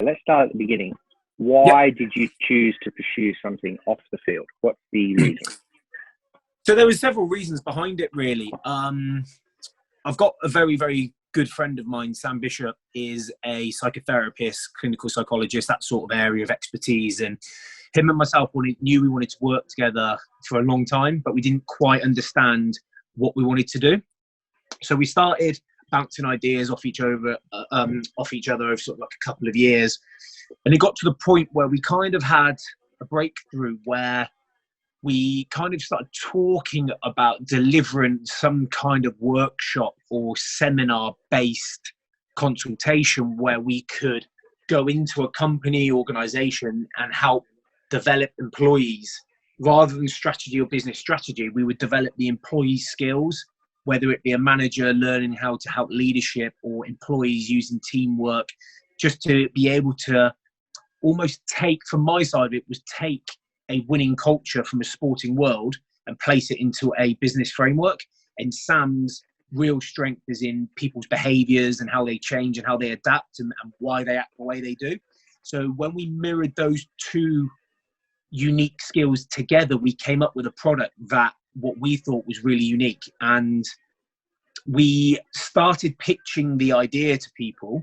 let's start at the beginning. Yep. Why did you choose to pursue something off the field? What's the reason? So there were several reasons behind it, really. I've got a very, very good friend of mine, Sam Bishop, is a psychotherapist, clinical psychologist, that sort of area of expertise. And him and myself knew we wanted to work together for a long time, but we didn't quite understand what we wanted to do. So we started bouncing ideas off each other over sort of like a couple of years. And it got to the point where we kind of had a breakthrough where we kind of started talking about delivering some kind of workshop or seminar-based consultation where we could go into a company, organization, and help develop employees. Rather than strategy or business strategy, we would develop the employee skills, whether it be a manager learning how to help leadership or employees using teamwork, just to be able to almost take, from my side of it, was take a winning culture from a sporting world and place it into a business framework. And Sam's real strength is in people's behaviors and how they change and how they adapt and why they act the way they do. So when we mirrored those two unique skills together, we came up with a product that what we thought was really unique. And we started pitching the idea to people,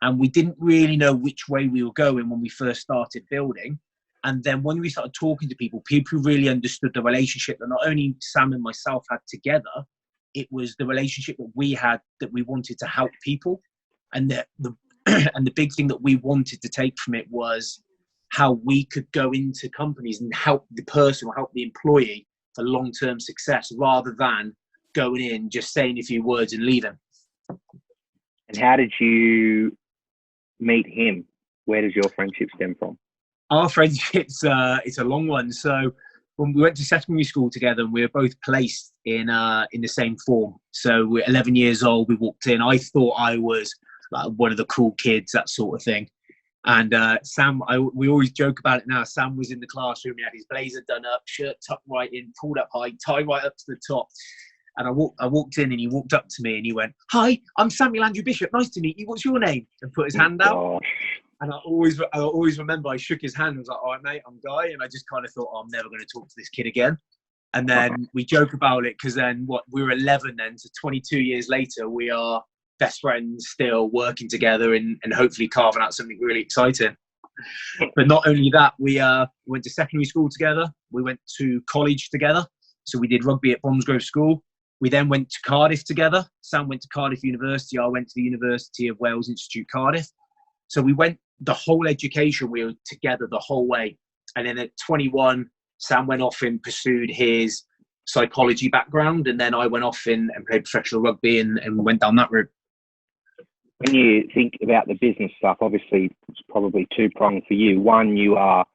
and we didn't really know which way we were going when we first started building. And then when we started talking to people who really understood the relationship that not only Sam and myself had together, it was the relationship that we had, that we wanted to help people. And and the big thing that we wanted to take from it was how we could go into companies and help the person or help the employee for long-term success, rather than going in, just saying a few words and leaving. And how did you meet him? Where does your friendship stem from? Our friendship's it's a long one. So when we went to secondary school together, and we were both placed in the same form. So we're 11 years old. We walked in. I thought I was like one of the cool kids, that sort of thing. And Sam, we always joke about it now. Sam was in the classroom. He had his blazer done up, shirt tucked right in, pulled up high, tie right up to the top. And I walked in, and he walked up to me and he went, "Hi, I'm Samuel Andrew Bishop. Nice to meet you. What's your name?" And put his hand out. Gosh. And I always remember I shook his hand and was like, "All right, mate, I'm Guy." And I just kind of thought, I'm never going to talk to this kid again. And then we joke about it, because then we were 11 then, so 22 years later, we are best friends, still working together and hopefully carving out something really exciting. But not only that, we went to secondary school together. We went to college together. So we did rugby at Bromsgrove School. We then went to Cardiff together. Sam went to Cardiff University. I went to the University of Wales Institute, Cardiff. So we went the whole education, we were together the whole way. And then at 21, Sam went off and pursued his psychology background. And then I went off and played professional rugby and went down that route. When you think about the business stuff, obviously it's probably two-pronged for you. One, you are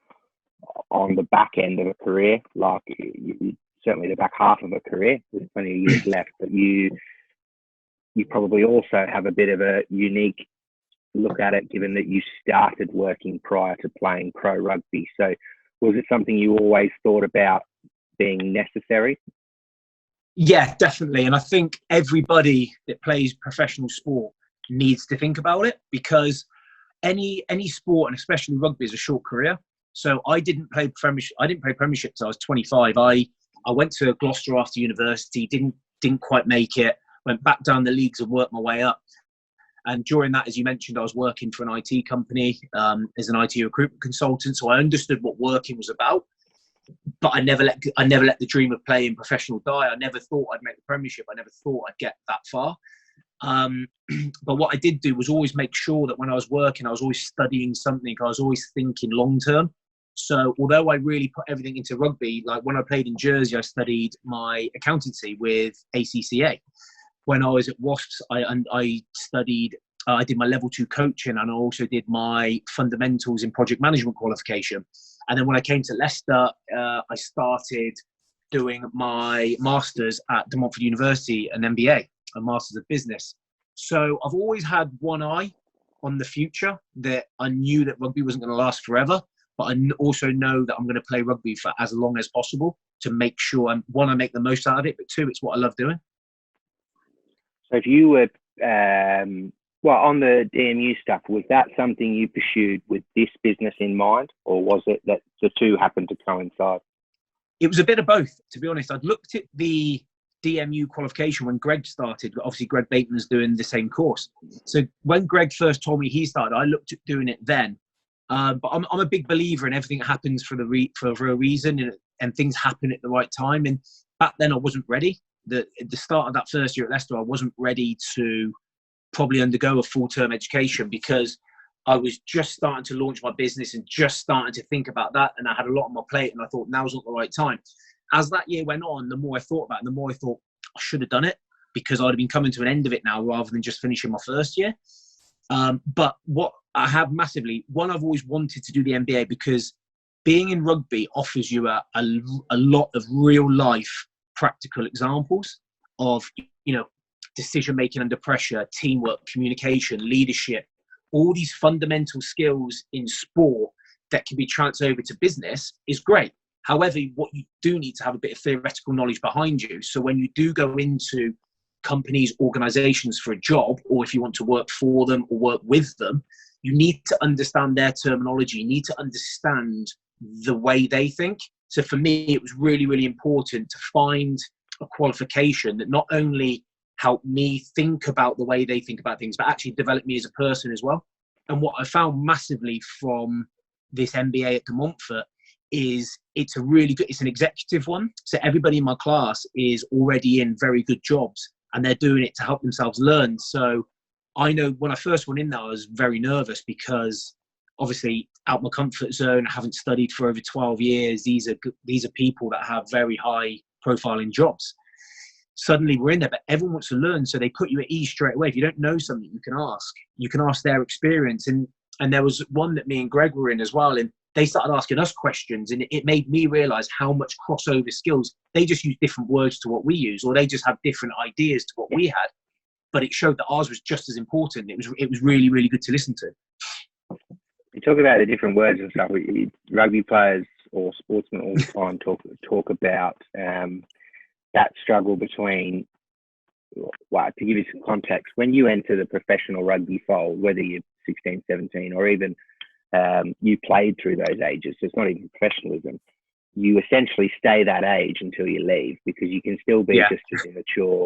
on the back end of a career, like certainly the back half of a career, with plenty of years left, but you probably also have a bit of a unique look at it, given that you started working prior to playing pro rugby. So was it something you always thought about being necessary? Yeah, definitely. And I think everybody that plays professional sport needs to think about it, because any sport, and especially rugby, is a short career. So I didn't play Premiership till I was 25. I went to Gloucester after university, didn't quite make it, went back down the leagues and worked my way up. And during that, as you mentioned, I was working for an IT company as an IT recruitment consultant. So I understood what working was about, but I never let the dream of playing professional die. I never thought I'd make the Premiership. I never thought I'd get that far. But what I did do was always make sure that when I was working, I was always studying something. I was always thinking long term. So although I really put everything into rugby, like when I played in Jersey, I studied my accountancy with ACCA. When I was at Wasps, I studied, I did my level 2 coaching, and I also did my fundamentals in project management qualification. And then when I came to Leicester, I started doing my master's at Montfort University, an MBA, a master's of business. So I've always had one eye on the future, that I knew that rugby wasn't going to last forever, but I also know that I'm going to play rugby for as long as possible to make sure, one, I make the most out of it, but two, it's what I love doing. So if you were Well, on the DMU stuff, was that something you pursued with this business in mind, or was it that the two happened to coincide? It was a bit of both, to be honest. I'd looked at the DMU qualification when Greg started. Obviously, Greg Bateman's doing the same course. So when Greg first told me he started, I looked at doing it then. But I'm a big believer in everything that happens for a reason, and things happen at the right time. And back then, I wasn't ready. At the start of that first year at Leicester, I wasn't ready to probably undergo a full-term education because I was just starting to launch my business and just starting to think about that. And I had a lot on my plate, and I thought now's not the right time. As that year went on, the more I thought about it, the more I thought I should have done it, because I'd have been coming to an end of it now rather than just finishing my first year. But what I have massively, one, I've always wanted to do the MBA because being in rugby offers you a lot of real life practical examples of, decision making under pressure, teamwork, communication, leadership, all these fundamental skills in sport that can be transferred over to business is great. However, what you do need to have a bit of theoretical knowledge behind you. So when you do go into companies, organizations for a job, or if you want to work for them or work with them, you need to understand their terminology. You need to understand the way they think. So for me, it was really, really important to find a qualification that not only helped me think about the way they think about things, but actually developed me as a person as well. And what I found massively from this MBA at the Montfort is it's an executive one. So everybody in my class is already in very good jobs and they're doing it to help themselves learn. So I know when I first went in there, I was very nervous because obviously out my comfort zone, I haven't studied for over 12 years. These are people that have very high profiling jobs. Suddenly we're in there, but everyone wants to learn. So they put you at ease straight away. If you don't know something, you can ask their experience. And there was one that me and Greg were in as well. And they started asking us questions, and it made me realize how much crossover skills. They just use different words to what we use, or they just have different ideas to what we had. But it showed that ours was just as important. It was really, really good to listen to. You talk about the different words and stuff. Rugby players or sportsmen all the time talk about that struggle between, well, to give you some context, when you enter the professional rugby fold, whether you're 16, 17, or even you played through those ages, so it's not even professionalism, you essentially stay that age until you leave because you can still be just as immature.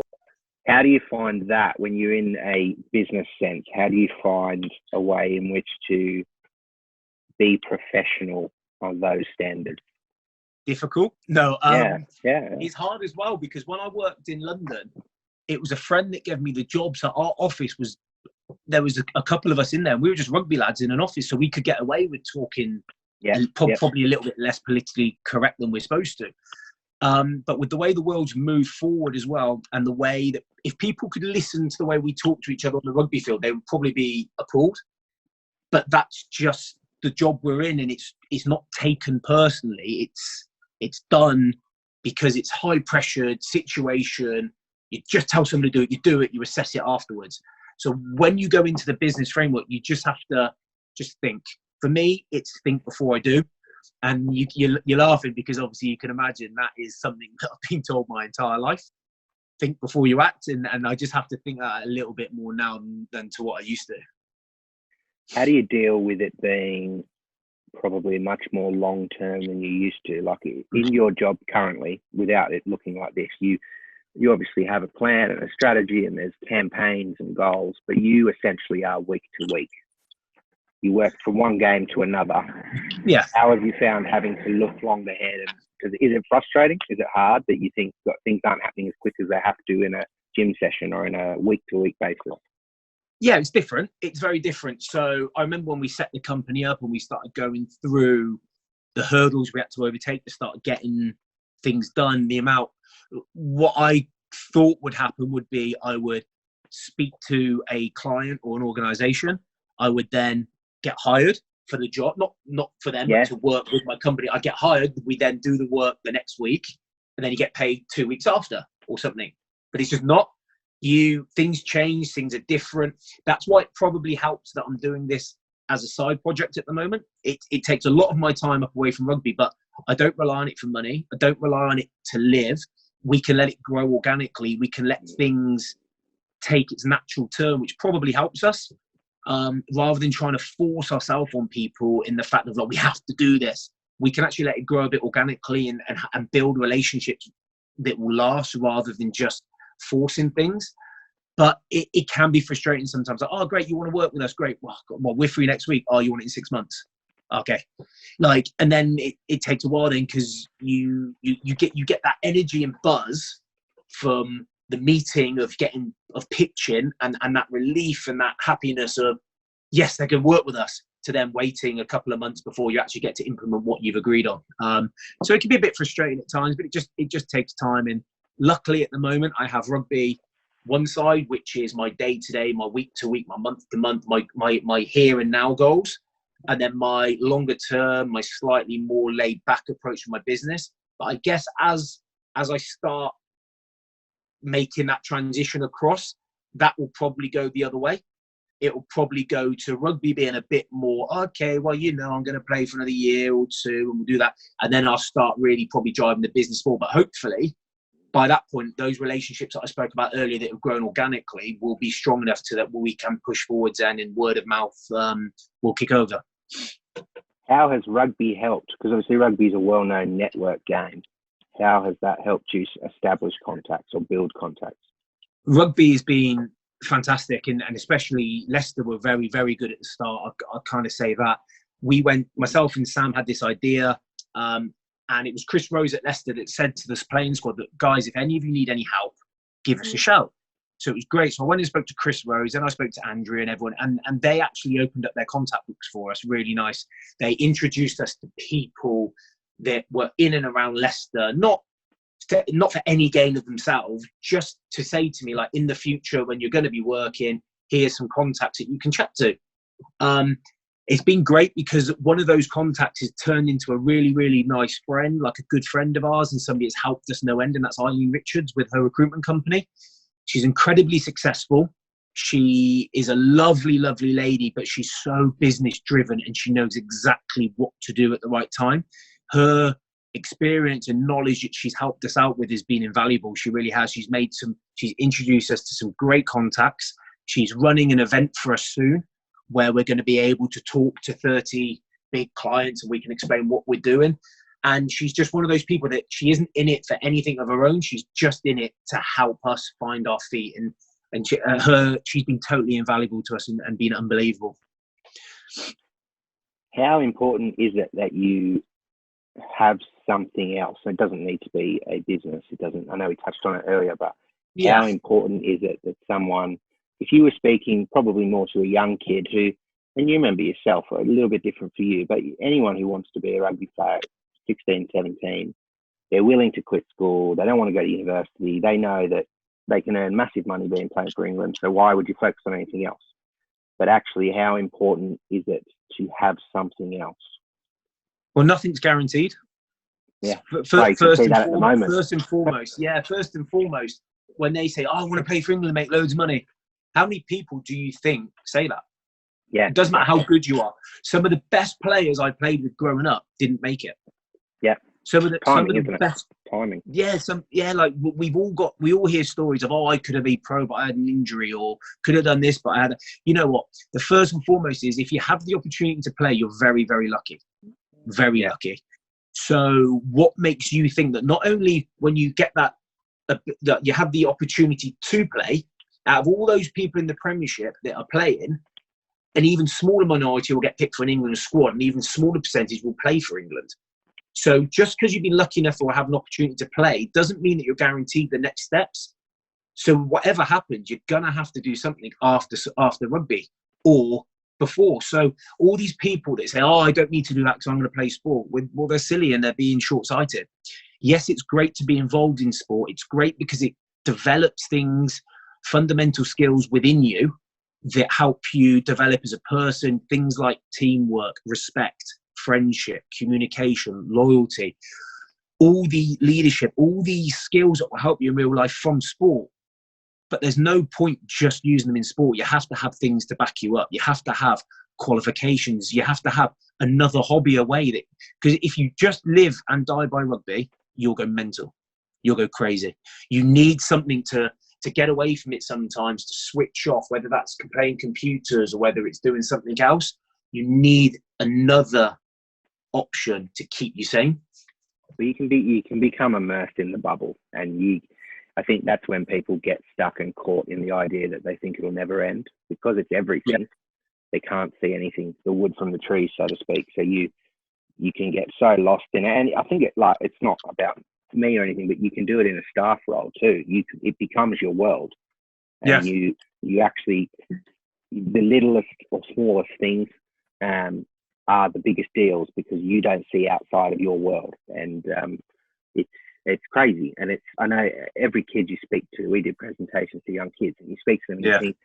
How do you find that when you're in a business sense? How do you find a way in which to be professional on those standards? Difficult? No. Yeah. It's hard as well because when I worked in London, it was a friend that gave me the job. So our office there was a couple of us in there, and we were just rugby lads in an office, so we could get away with talking probably a little bit less politically correct than we're supposed to. But with the way the world's moved forward as well, and the way that if people could listen to the way we talk to each other on the rugby field, they would probably be appalled. But that's just the job we're in, and it's not taken personally. It's done because it's high pressured situation. You just tell somebody to do it, you do it, you assess it afterwards. So when you go into the business framework, you just have to just think. For me, it's think before I do. And you're laughing because obviously you can imagine that is something that I've been told my entire life. Think before you act. And I just have to think that a little bit more now than to what I used to. How do you deal with it being probably much more long-term than you used to? Like in your job currently, without it looking like this, you obviously have a plan and a strategy and there's campaigns and goals, but you essentially are week to week. You work from one game to another. Yeah. How have you found having to look long ahead? Is it frustrating? Is it hard that you think that things aren't happening as quick as they have to in a gym session or in a week-to-week basis? Yeah, it's different. It's very different. So I remember when we set the company up and we started going through the hurdles we had to overtake to start getting things done, what I thought would happen would be I would speak to a client or an organization. I would then get hired for the job, not for them, but to work with my company. I get hired. We then do the work the next week, and then you get paid 2 weeks after or something. But it's just not. Things change, things are different. That's why it probably helps that I'm doing this as a side project at the moment. It takes a lot of my time up away from rugby, but I don't rely on it for money. I don't rely on it to live. We can let it grow organically. We can let things take its natural turn, which probably helps us, rather than trying to force ourselves on people in the fact of, like, we have to do this. We can actually let it grow a bit organically and build relationships that will last rather than just forcing things. But it can be frustrating sometimes. Like, oh, great, you want to work with us? Great. Well, we're free next week. Oh, you want it in 6 months? Okay. Like, and then it takes a while then, because you get that energy and buzz from the meeting of pitching and that relief and that happiness of, yes, they can work with us, to them waiting a couple of months before you actually get to implement what you've agreed on. So it can be a bit frustrating at times, but it just takes time. And luckily at the moment, I have rugby one side, which is my day-to-day, my week-to-week, my month-to-month, my here and now goals. And then my longer term, my slightly more laid back approach to my business. But I guess as I start making that transition across, that will probably go the other way. It will probably go to rugby being a bit more, okay, well, I'm going to play for another year or two and we'll do that. And then I'll start really probably driving the business forward. But hopefully by that point, those relationships that I spoke about earlier that have grown organically will be strong enough to that we can push forwards, and in word of mouth will kick over. How has rugby helped? Because obviously rugby is a well-known network game. How has that helped you establish contacts or build contacts? Rugby has been fantastic, and especially Leicester were very, very good at the start. I kind of say that. Myself and Sam had this idea, and it was Chris Rose at Leicester that said to this playing squad that, guys, if any of you need any help, give us a shout. So it was great. So I went and spoke to Chris Rose, and I spoke to Andrea and everyone, and they actually opened up their contact books for us. Really nice. They introduced us to people that were in and around Leicester, not for any gain of themselves, just to say to me, like, in the future when you're going to be working, here's some contacts that you can chat to. It's been great because one of those contacts has turned into a really, really nice friend, like a good friend of ours, and somebody that's helped us no end, and that's Eileen Richards with her recruitment company. She's incredibly successful. She is a lovely, lovely lady, but she's so business driven and she knows exactly what to do at the right time. Her experience and knowledge that she's helped us out with has been invaluable. She really has. She's introduced us to some great contacts. She's running an event for us soon where we're going to be able to talk to 30 big clients and we can explain what we're doing. And she's just one of those people that she isn't in it for anything of her own. She's just in it to help us find our feet. And she's been totally invaluable to us and been unbelievable. How important is it that you have something else? It doesn't need to be a business. I know we touched on it earlier, but how important is it that someone, if you were speaking probably more to a young kid who, and you remember yourself, a little bit different for you, but anyone who wants to be a rugby player, 16, 17, they're willing to quit school. They don't want to go to university. They know that they can earn massive money playing for England. So why would you focus on anything else? But actually, how important is it to have something else? Well, nothing's guaranteed. Yeah. First and foremost, when they say, I want to play for England and make loads of money, how many people do you think say that? Yeah. It doesn't matter how good you are. Some of the best players I played with growing up didn't make it. Yeah. Some of the best timing. Yeah, like we all hear stories of, I could have been pro, but I had an injury, or could have done this, but I had. You know what? The first and foremost is, if you have the opportunity to play, you're very, very lucky. Very lucky. So what makes you think that not only when you get that you have the opportunity to play, out of all those people in the Premiership that are playing, an even smaller minority will get picked for an England squad, and even smaller percentage will play for England. So just because you've been lucky enough or have an opportunity to play doesn't mean that you're guaranteed the next steps. So whatever happens, you're going to have to do something after rugby or before. So all these people that say, I don't need to do that because I'm going to play sport, well, they're silly and they're being short-sighted. Yes, it's great to be involved in sport. It's great because it develops things, fundamental skills within you that help you develop as a person, things like teamwork, respect, friendship, communication, loyalty, all the leadership, all these skills that will help you in real life from sport. But there's no point just using them in sport. You have to have things to back you up. You have to have qualifications. You have to have another hobby away. Because if you just live and die by rugby, you'll go mental. You'll go crazy. You need something to to get away from it sometimes, to switch off, whether that's playing computers or whether it's doing something else. You need another option to keep you sane. But you can become immersed in the bubble, and I think that's when people get stuck and caught in the idea that they think it'll never end, because it's everything. They can't see anything, the wood from the trees, so to speak. So you can get so lost in it. And I think it's not about me or anything, but you can do it in a staff role too. It becomes your world, and you actually, the littlest or smallest things are the biggest deals, because you don't see outside of your world. And it's crazy. And I know every kid you speak to, we did presentations to young kids, and you speak to them and you think,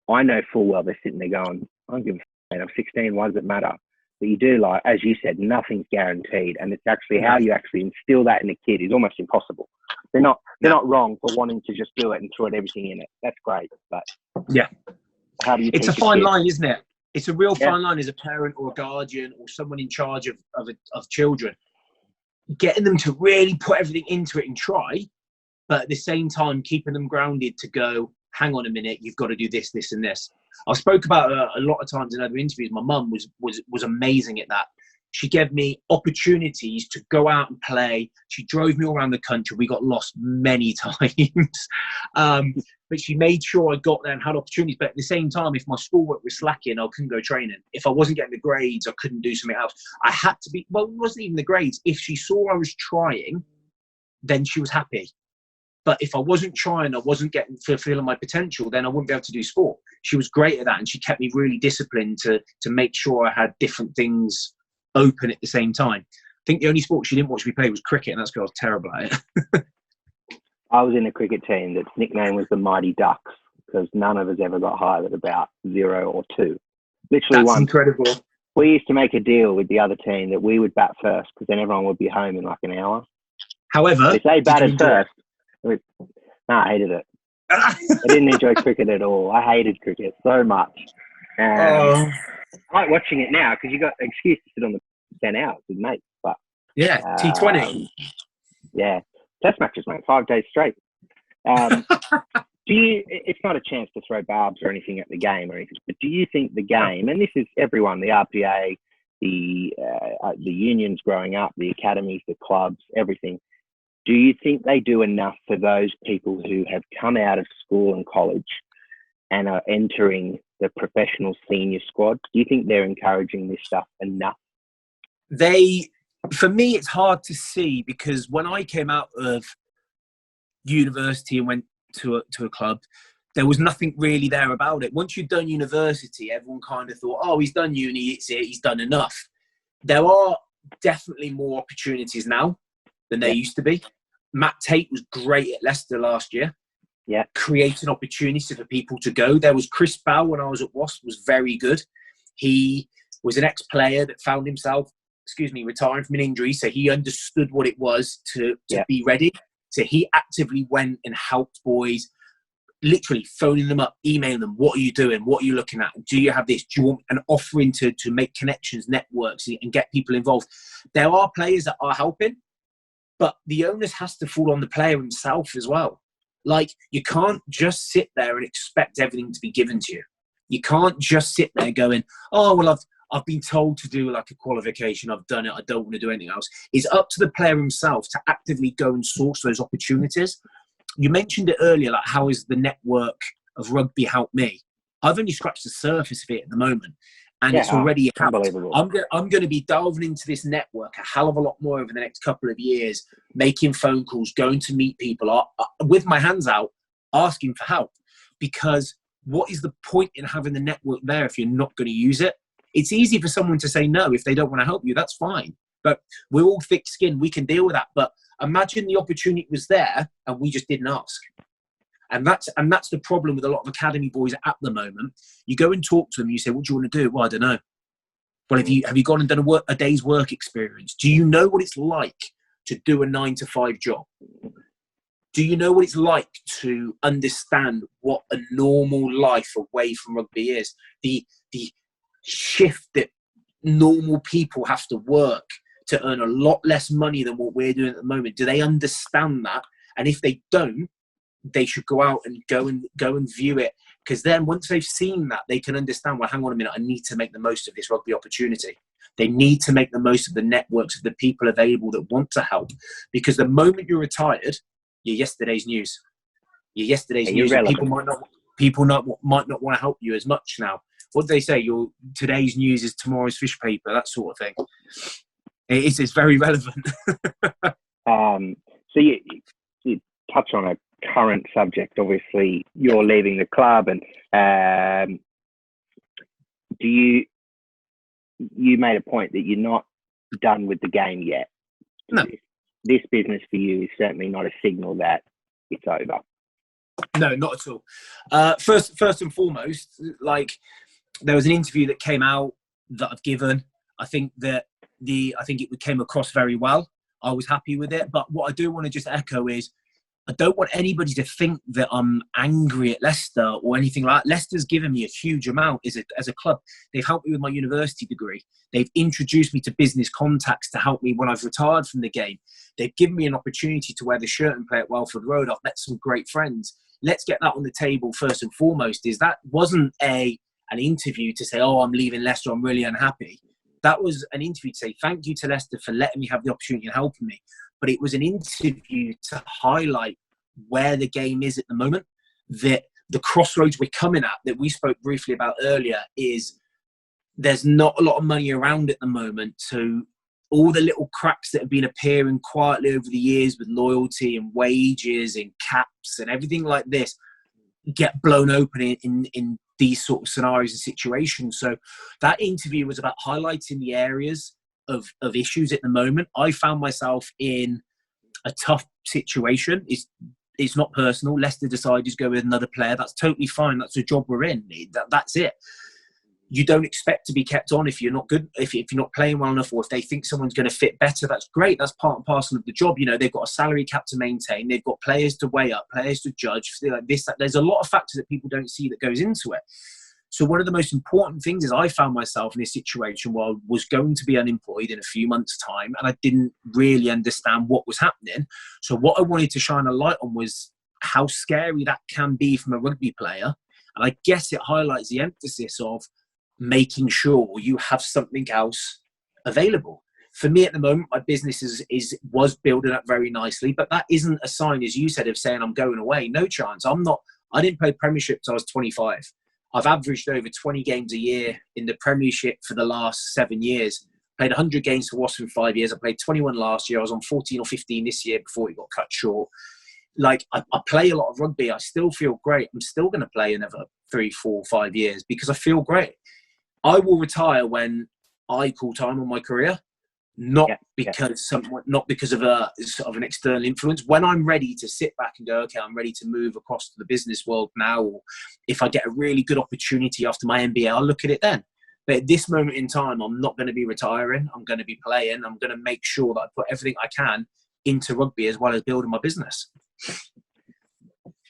I know full well they're sitting there going, I don't give a f***, I'm 16, why does it matter? But you do, like, as you said, nothing's guaranteed. And it's actually how you actually instill that in a kid is almost impossible. They're not wrong for wanting to just do it and throw everything in it. That's great. But how do you it's a fine line, isn't it? It's a real fine line as a parent or a guardian or someone in charge of children. Getting them to really put everything into it and try, but at the same time, keeping them grounded to go, hang on a minute, you've got to do this, this, and this. I spoke about a lot of times in other interviews. My mum was amazing at that. She gave me opportunities to go out and play. She drove me all around the country. We got lost many times. But she made sure I got there and had opportunities. But at the same time, if my schoolwork was slacking, I couldn't go training. If I wasn't getting the grades, I couldn't do something else. I had to be, well, it wasn't even the grades. If she saw I was trying, then she was happy. But if I wasn't trying, I wasn't fulfilling my potential, then I wouldn't be able to do sport. She was great at that, and she kept me really disciplined to make sure I had different things open at the same time. I think the only sport she didn't watch me play was cricket, and that's because I was terrible at it. I was in a cricket team that's nickname was the Mighty Ducks, because none of us ever got higher than about 0 or 2. Literally that's once. Incredible. We used to make a deal with the other team that we would bat first, because then everyone would be home in like an hour. However, if they batted first, I hated it. I didn't enjoy cricket at all. I hated cricket so much. I like watching it now because you got an excuse to sit on the 10 hours with mates. But T20. Yeah, test matches, mate, 5 days straight. It's not a chance to throw barbs or anything at the game or anything, but do you think the game, and this is everyone, the RPA, the unions growing up, the academies, the clubs, everything, do you think they do enough for those people who have come out of school and college and are entering the professional senior squad? Do you think they're encouraging this stuff enough? For me, it's hard to see, because when I came out of university and went to a club, there was nothing really there about it. Once you'd done university, everyone kind of thought, oh, he's done uni, it's it, he's done enough. There are definitely more opportunities now than there used to be. Matt Tate was great at Leicester last year. Yeah, creating opportunities for people to go. There was Chris Bow when I was at Wasp, was very good. He was an ex-player that found himself, retiring from an injury, so he understood what it was to be ready. So he actively went and helped boys, literally phoning them up, emailing them, what are you doing? What are you looking at? Do you have this? Do you want an offering to make connections, networks, and get people involved? There are players that are helping, but the onus has to fall on the player himself as well. Like, you can't just sit there and expect everything to be given to you. You can't just sit there going, oh, well, I've been told to do like a qualification. I've done it. I don't want to do anything else. It's up to the player himself to actively go and source those opportunities. You mentioned it earlier, like, how has the network of rugby helped me? I've only scratched the surface of it at the moment, and it's already unbelievable. I'm going to be delving into this network a hell of a lot more over the next couple of years, making phone calls, going to meet people with my hands out, asking for help. Because what is the point in having the network there if you're not going to use it? It's easy for someone to say no if they don't want to help you. That's fine. But we're all thick-skinned. We can deal with that. But imagine the opportunity was there and we just didn't ask. And that's the problem with a lot of academy boys at the moment. You go and talk to them, you say, what do you want to do? Well, I don't know. Well, have you gone and done a day's work experience? Do you know what it's like to do a 9-to-5 job? Do you know what it's like to understand what a normal life away from rugby is? The shift that normal people have to work to earn a lot less money than what we're doing at the moment. Do they understand that? And if they don't, they should go out and go and view it, because then once they've seen that, they can understand, well, hang on a minute, I need to make the most of this rugby opportunity. They need to make the most of the networks of the people available that want to help, because the moment you're retired, you're yesterday's news. You're yesterday's news. And people might not want to help you as much now. What do they say? Today's news is tomorrow's fish paper, that sort of thing. It's very relevant. So you touch on a current subject. Obviously, you're leaving the club, and you made a point that you're not done with the game yet. No. This business for you is certainly not a signal that it's over. No, not at all. First and foremost, like, there was an interview that came out that I've given. I think it came across very well. I was happy with it. But what I do want to just echo is, I don't want anybody to think that I'm angry at Leicester or anything like that. Leicester's given me a huge amount as a club. They've helped me with my university degree. They've introduced me to business contacts to help me when I've retired from the game. They've given me an opportunity to wear the shirt and play at Welford Road. I've met some great friends. Let's get that on the table first and foremost. Is that wasn't an interview to say, oh, I'm leaving Leicester, I'm really unhappy. That was an interview to say thank you to Leicester for letting me have the opportunity and helping me. But it was an interview to highlight where the game is at the moment, that the crossroads we're coming at, that we spoke briefly about earlier, is there's not a lot of money around at the moment. So all the little cracks that have been appearing quietly over the years with loyalty and wages and caps and everything like this get blown open in these sort of scenarios and situations. So that interview was about highlighting the areas of issues at the moment. I found myself in a tough situation. It's not personal. Leicester decided to go with another player. That's totally fine. That's the job we're in. That's it. You don't expect to be kept on if you're not good, if you're not playing well enough, or if they think someone's going to fit better. That's great. That's part and parcel of the job. You know, they've got a salary cap to maintain. They've got players to weigh up, players to judge. Like this, that. There's a lot of factors that people don't see that goes into it. So one of the most important things is I found myself in a situation where I was going to be unemployed in a few months' time, and I didn't really understand what was happening. So what I wanted to shine a light on was how scary that can be from a rugby player. And I guess it highlights the emphasis of making sure you have something else available. For me at the moment, my business was building up very nicely, but that isn't a sign, as you said, of saying I'm going away. No chance. I didn't play Premiership till I was 25. I've averaged over 20 games a year in the Premiership for the last 7 years. Played 100 games for Wasps in 5 years. I played 21 last year. I was on 14 or 15 this year before it got cut short. Like, I play a lot of rugby. I still feel great. I'm still going to play another 3, 4, 5 years because I feel great. I will retire when I call time on my career, not because of a sort of an external influence. When I'm ready to sit back and go, okay, I'm ready to move across to the business world now, or if I get a really good opportunity after my MBA, I'll look at it then. But at this moment in time, I'm not going to be retiring. I'm going to be playing. I'm going to make sure that I put everything I can into rugby as well as building my business.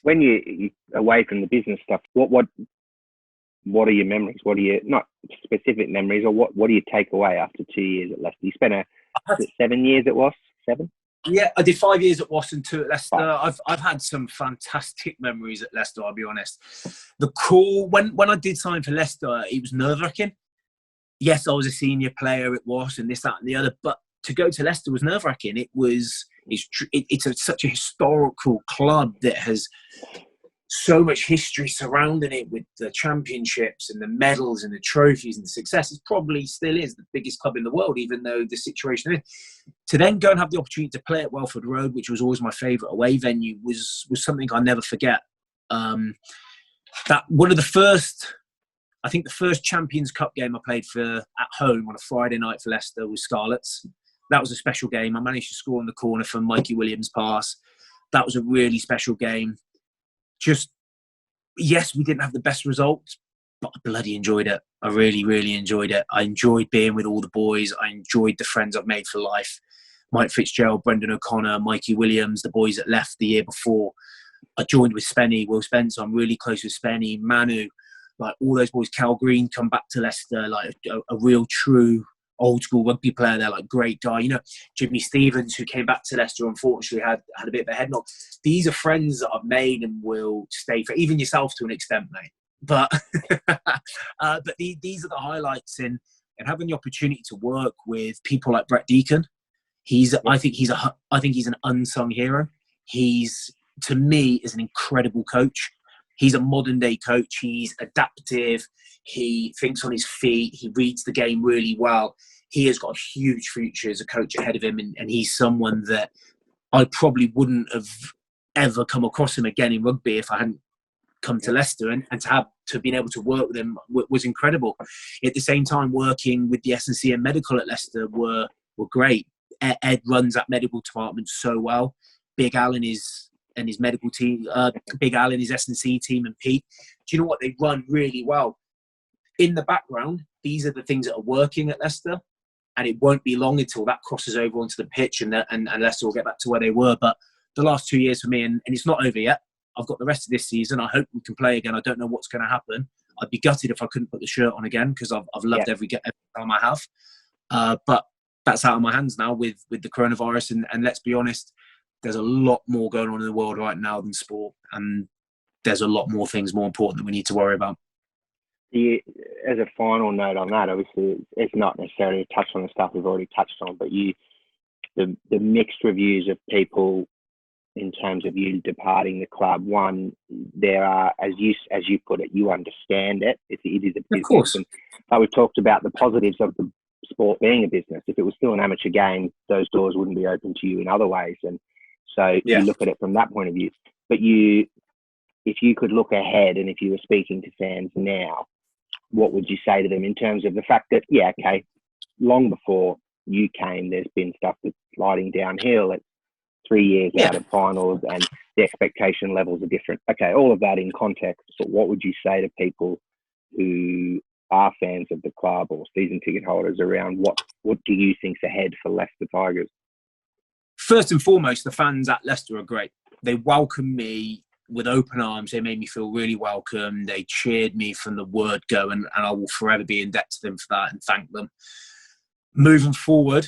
When you're away from the business stuff, what are your memories? What are your, not specific memories, or what do you take away after 2 years at Leicester? You spent 7 years at Wasps? 7? Yeah, I did 5 years at Wasps and 2 at Leicester. I've had some fantastic memories at Leicester, I'll be honest. The call, when I did sign for Leicester, it was nerve-wracking. Yes, I was a senior player at Wasps and this, that and the other, but to go to Leicester was nerve-wracking. It's such a historical club that has so much history surrounding it, with the championships and the medals and the trophies and the success. It probably still is the biggest club in the world, even though the situation is. To then go and have the opportunity to play at Welford Road, which was always my favourite away venue, was something I'll never forget. That one of the first, I think the first Champions Cup game I played for at home on a Friday night for Leicester was Scarlets. That was a special game. I managed to score on the corner from Mikey Williams' pass. That was a really special game. Yes, we didn't have the best results, but I bloody enjoyed it. I really, really enjoyed it. I enjoyed being with all the boys. I enjoyed the friends I've made for life. Mike Fitzgerald, Brendan O'Connor, Mikey Williams, the boys that left the year before. I joined with Spenny, Will Spencer. I'm really close with Spenny, Manu, like all those boys. Cal Green come back to Leicester, like a real true old school rugby player there, like great guy. You know, Jimmy Stevens, who came back to Leicester, unfortunately had a bit of a head knock. These are friends that I've made and will stay for, even yourself to an extent, mate. But these are the highlights in having the opportunity to work with people like Brett Deacon. I think he's an unsung hero. He's, to me, is an incredible coach. He's a modern day coach. He's adaptive. He thinks on his feet. He reads the game really well. He has got a huge future as a coach ahead of him, and he's someone that I probably wouldn't have ever come across him again in rugby if I hadn't come to Leicester, and to have been able to work with him was incredible. At the same time, working with the S&C and medical at Leicester were great. Ed runs that medical department so well. Big Al and his medical team, Big Al and his S&C team, and Pete. Do you know what? They run really well. In the background, these are the things that are working at Leicester, and it won't be long until that crosses over onto the pitch, and Leicester will get back to where they were. But the last 2 years for me, and it's not over yet. I've got the rest of this season. I hope we can play again. I don't know what's going to happen. I'd be gutted if I couldn't put the shirt on again, because I've loved every time I have. But that's out of my hands now with the coronavirus. And let's be honest, there's a lot more going on in the world right now than sport. And there's a lot more things more important that we need to worry about. As a final note on that, obviously, it's not necessarily a touch on the stuff we've already touched on, but the mixed reviews of people in terms of you departing the club. One, there are, as you put it, you understand it. It is a business. Of course. But we've talked about the positives of the sport being a business. If it was still an amateur game, those doors wouldn't be open to you in other ways. And so you look at it from that point of view. But if you could look ahead, and if you were speaking to fans now, what would you say to them in terms of the fact that, long before you came, there's been stuff that's sliding downhill. It's 3 years out of finals, and the expectation levels are different. Okay, all of that in context, but what would you say to people who are fans of the club or season ticket holders around what do you think's ahead for Leicester Tigers? First and foremost, the fans at Leicester are great. They welcomed me with open arms. They made me feel really welcome. They cheered me from the word go, and I will forever be in debt to them for that and thank them. Moving forward,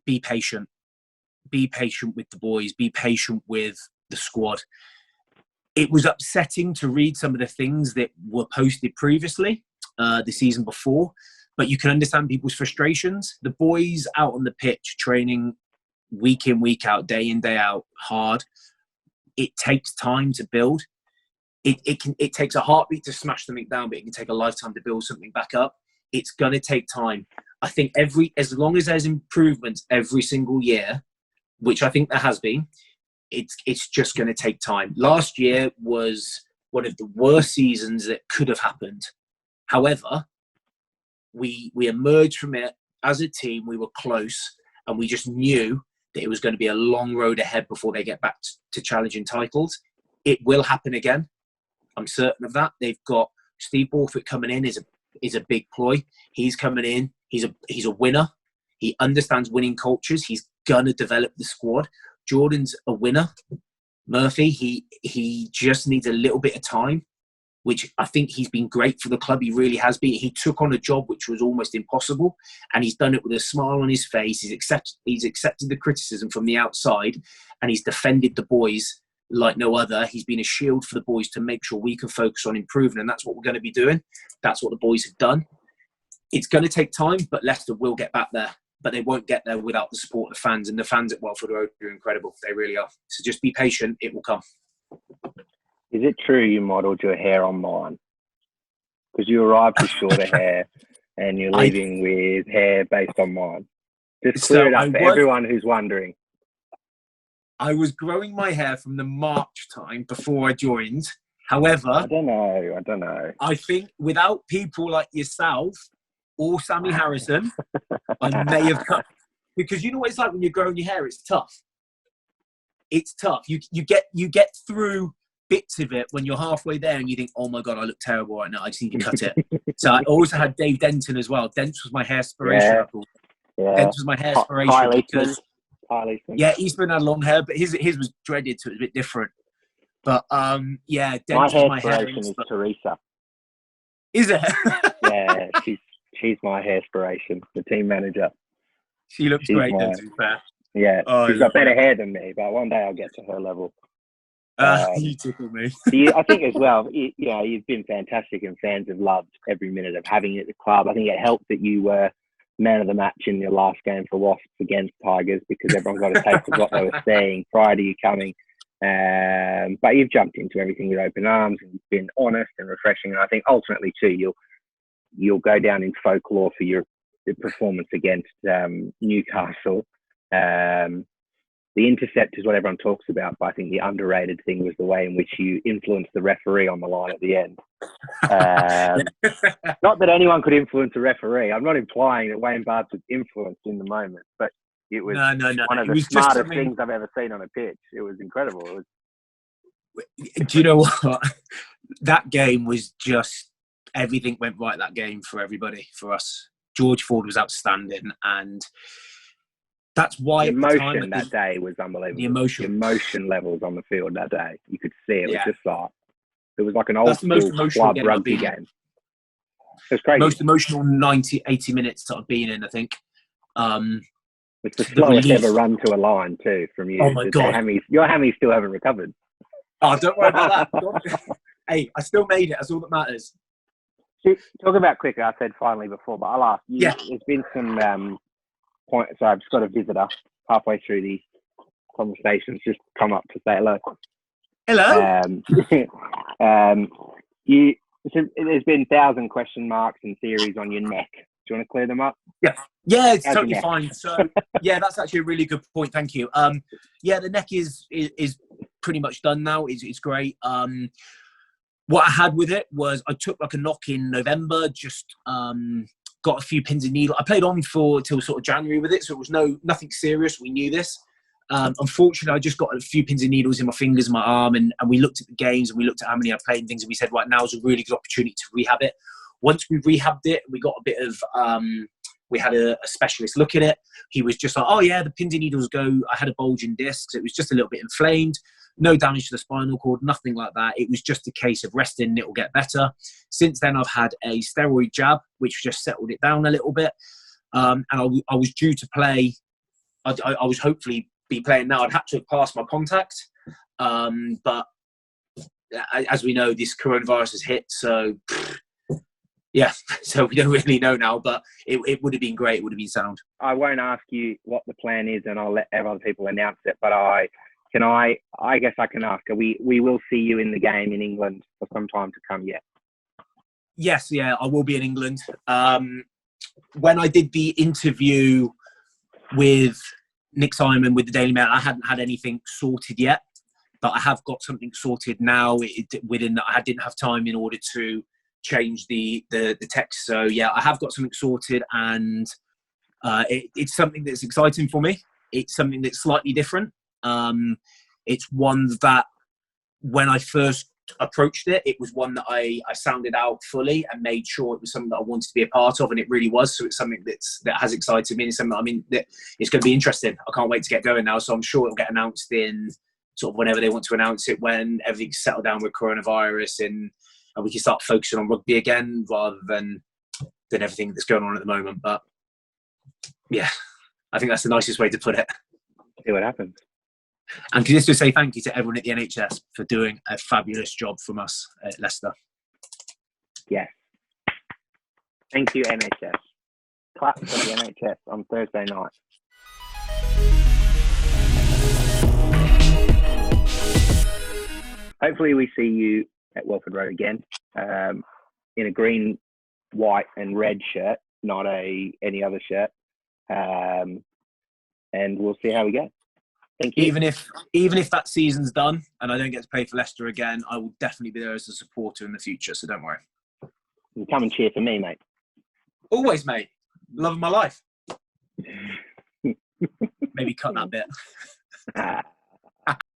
be patient. Be patient with the boys. Be patient with the squad. It was upsetting to read some of the things that were posted previously the season before, but you can understand people's frustrations. The boys out on the pitch training week in, week out, day in, day out, hard. It takes time to build. It takes a heartbeat to smash something down, but it can take a lifetime to build something back up. It's going to take time. I think as long as there's improvements every single year, which I think there has been, it's just going to take time. Last year was one of the worst seasons that could have happened. However, we emerged from it as a team. We were close, and we just knew that it was going to be a long road ahead before they get back to challenging titles. It will happen again. I'm certain of that. They've got Steve Borthwick coming in is a big ploy. He's coming in. He's a winner. He understands winning cultures. He's going to develop the squad. Jordan's a winner. Murphy, he just needs a little bit of time, which I think he's been great for the club. He really has been. He took on a job which was almost impossible, and he's done it with a smile on his face. He's accepted the criticism from the outside, and he's defended the boys like no other. He's been a shield for the boys to make sure we can focus on improving, and that's what we're going to be doing. That's what the boys have done. It's going to take time, but Leicester will get back there. But they won't get there without the support of the fans. And the fans at Welford Road are incredible. They really are. So just be patient. It will come. Is it true you modelled your hair on mine? Because you arrived with shorter hair and you're leaving with hair based on mine. Just clear it up for everyone who's wondering. I was growing my hair from the March time before I joined. However, I don't know. I think without people like yourself or Sammy Harrison, I may have cut. Because you know what it's like when you're growing your hair? It's tough. It's tough. You get through bits of it when you're halfway there and you think, oh my God, I look terrible right now. I just need to cut it. So I also had Dave Denton as well. Dent was my hairspiration. Yeah. Dent was my hairspiration because Eastman had long hair, but his was dreaded, so it was a bit different. But Dent was my hair. My hairspiration is Teresa. Is it? Yeah, she's my hairspiration, the team manager. She looks She's great, my, though, to be fair. yeah, Oh, she's got better hair than me, but one day I'll get to her level. You tickle me. I think as well, you've been fantastic, and fans have loved every minute of having you at the club. I think it helped that you were man of the match in your last game for Wasps against Tigers, because everyone got a taste of what they were seeing prior to you coming. But you've jumped into everything with open arms, and you've been honest and refreshing. And I think ultimately too, you'll go down in folklore for your performance against Newcastle. The intercept is what everyone talks about, but I think the underrated thing was the way in which you influenced the referee on the line at the end. Not that anyone could influence a referee. I'm not implying that Wayne Barbs was influenced in the moment, but it was one of the smartest things I've ever seen on a pitch. It was incredible. Do you know what? That game was just, everything went right that game for everybody, for us. George Ford was outstanding, and that's why the emotion that day was unbelievable. The emotion levels on the field that day, you could see it. It was just like, it was like an that's old school club rugby game. It was crazy. Most emotional 80 minutes that I've been in, I think. It's the slowest ever run to a line too from you. Oh my God. Your hammies still haven't recovered. Oh, don't worry about that. Hey, I still made it. That's all that matters. Talk about quicker. I said finally before, but I'll ask you. Yeah. There's been some points. So I've just got a visitor halfway through these conversations. Just come up to say hello. Hello. There's been 1,000 question marks and theories on your neck. Do you want to clear them up? Yeah, it's totally fine. So yeah, that's actually a really good point. Thank you. Yeah, the neck is pretty much done now. It's great. What I had with it was I took like a knock in November, just got a few pins and needles. I played on till sort of January with it, so it was nothing serious. We knew this. Unfortunately, I just got a few pins and needles in my fingers and my arm, and we looked at the games and we looked at how many I played and things, and we said, right, now's a really good opportunity to rehab it. Once we rehabbed it, we got a bit of, we had a specialist look at it. He was just like, oh yeah, the pins and needles go. I had a bulging disc. It was just a little bit inflamed. No damage to the spinal cord, nothing like that. It was just a case of resting and it will get better. Since then, I've had a steroid jab, which just settled it down a little bit. And I was due to play. I was hopefully be playing now. I'd had to have passed my contact. But as we know, this coronavirus has hit. So, yeah, so we don't really know now. But it would have been great. It would have been sound. I won't ask you what the plan is, and I'll let other people announce it. But I guess I can ask. We will see you in the game in England for some time to come yet. Yes, yeah, I will be in England. When I did the interview with Nick Simon with the Daily Mail, I hadn't had anything sorted yet, but I have got something sorted now. Within that, I didn't have time in order to change the text. So yeah, I have got something sorted, and it's something that's exciting for me. It's something that's slightly different. It's one that when I first approached it, it was one that I sounded out fully and made sure it was something that I wanted to be a part of, and it really was. So it's something that has excited me, and it's something that it's going to be interesting. I can't wait to get going now. So I'm sure it'll get announced in sort of whenever they want to announce it, when everything's settled down with coronavirus and we can start focusing on rugby again rather than everything that's going on at the moment. But yeah, I think that's the nicest way to put it. See what happens. And can just say thank you to everyone at the NHS for doing a fabulous job from us at Leicester. Yes. Thank you, NHS. Clap for the NHS on Thursday night. Hopefully we see you at Welford Road again, in a green, white and red shirt, not any other shirt. And we'll see how we go. Thank you. Even if that season's done and I don't get to play for Leicester again, I will definitely be there as a supporter in the future. So don't worry. You come and cheer for me, mate. Always, mate. Love of my life. Maybe cut that bit.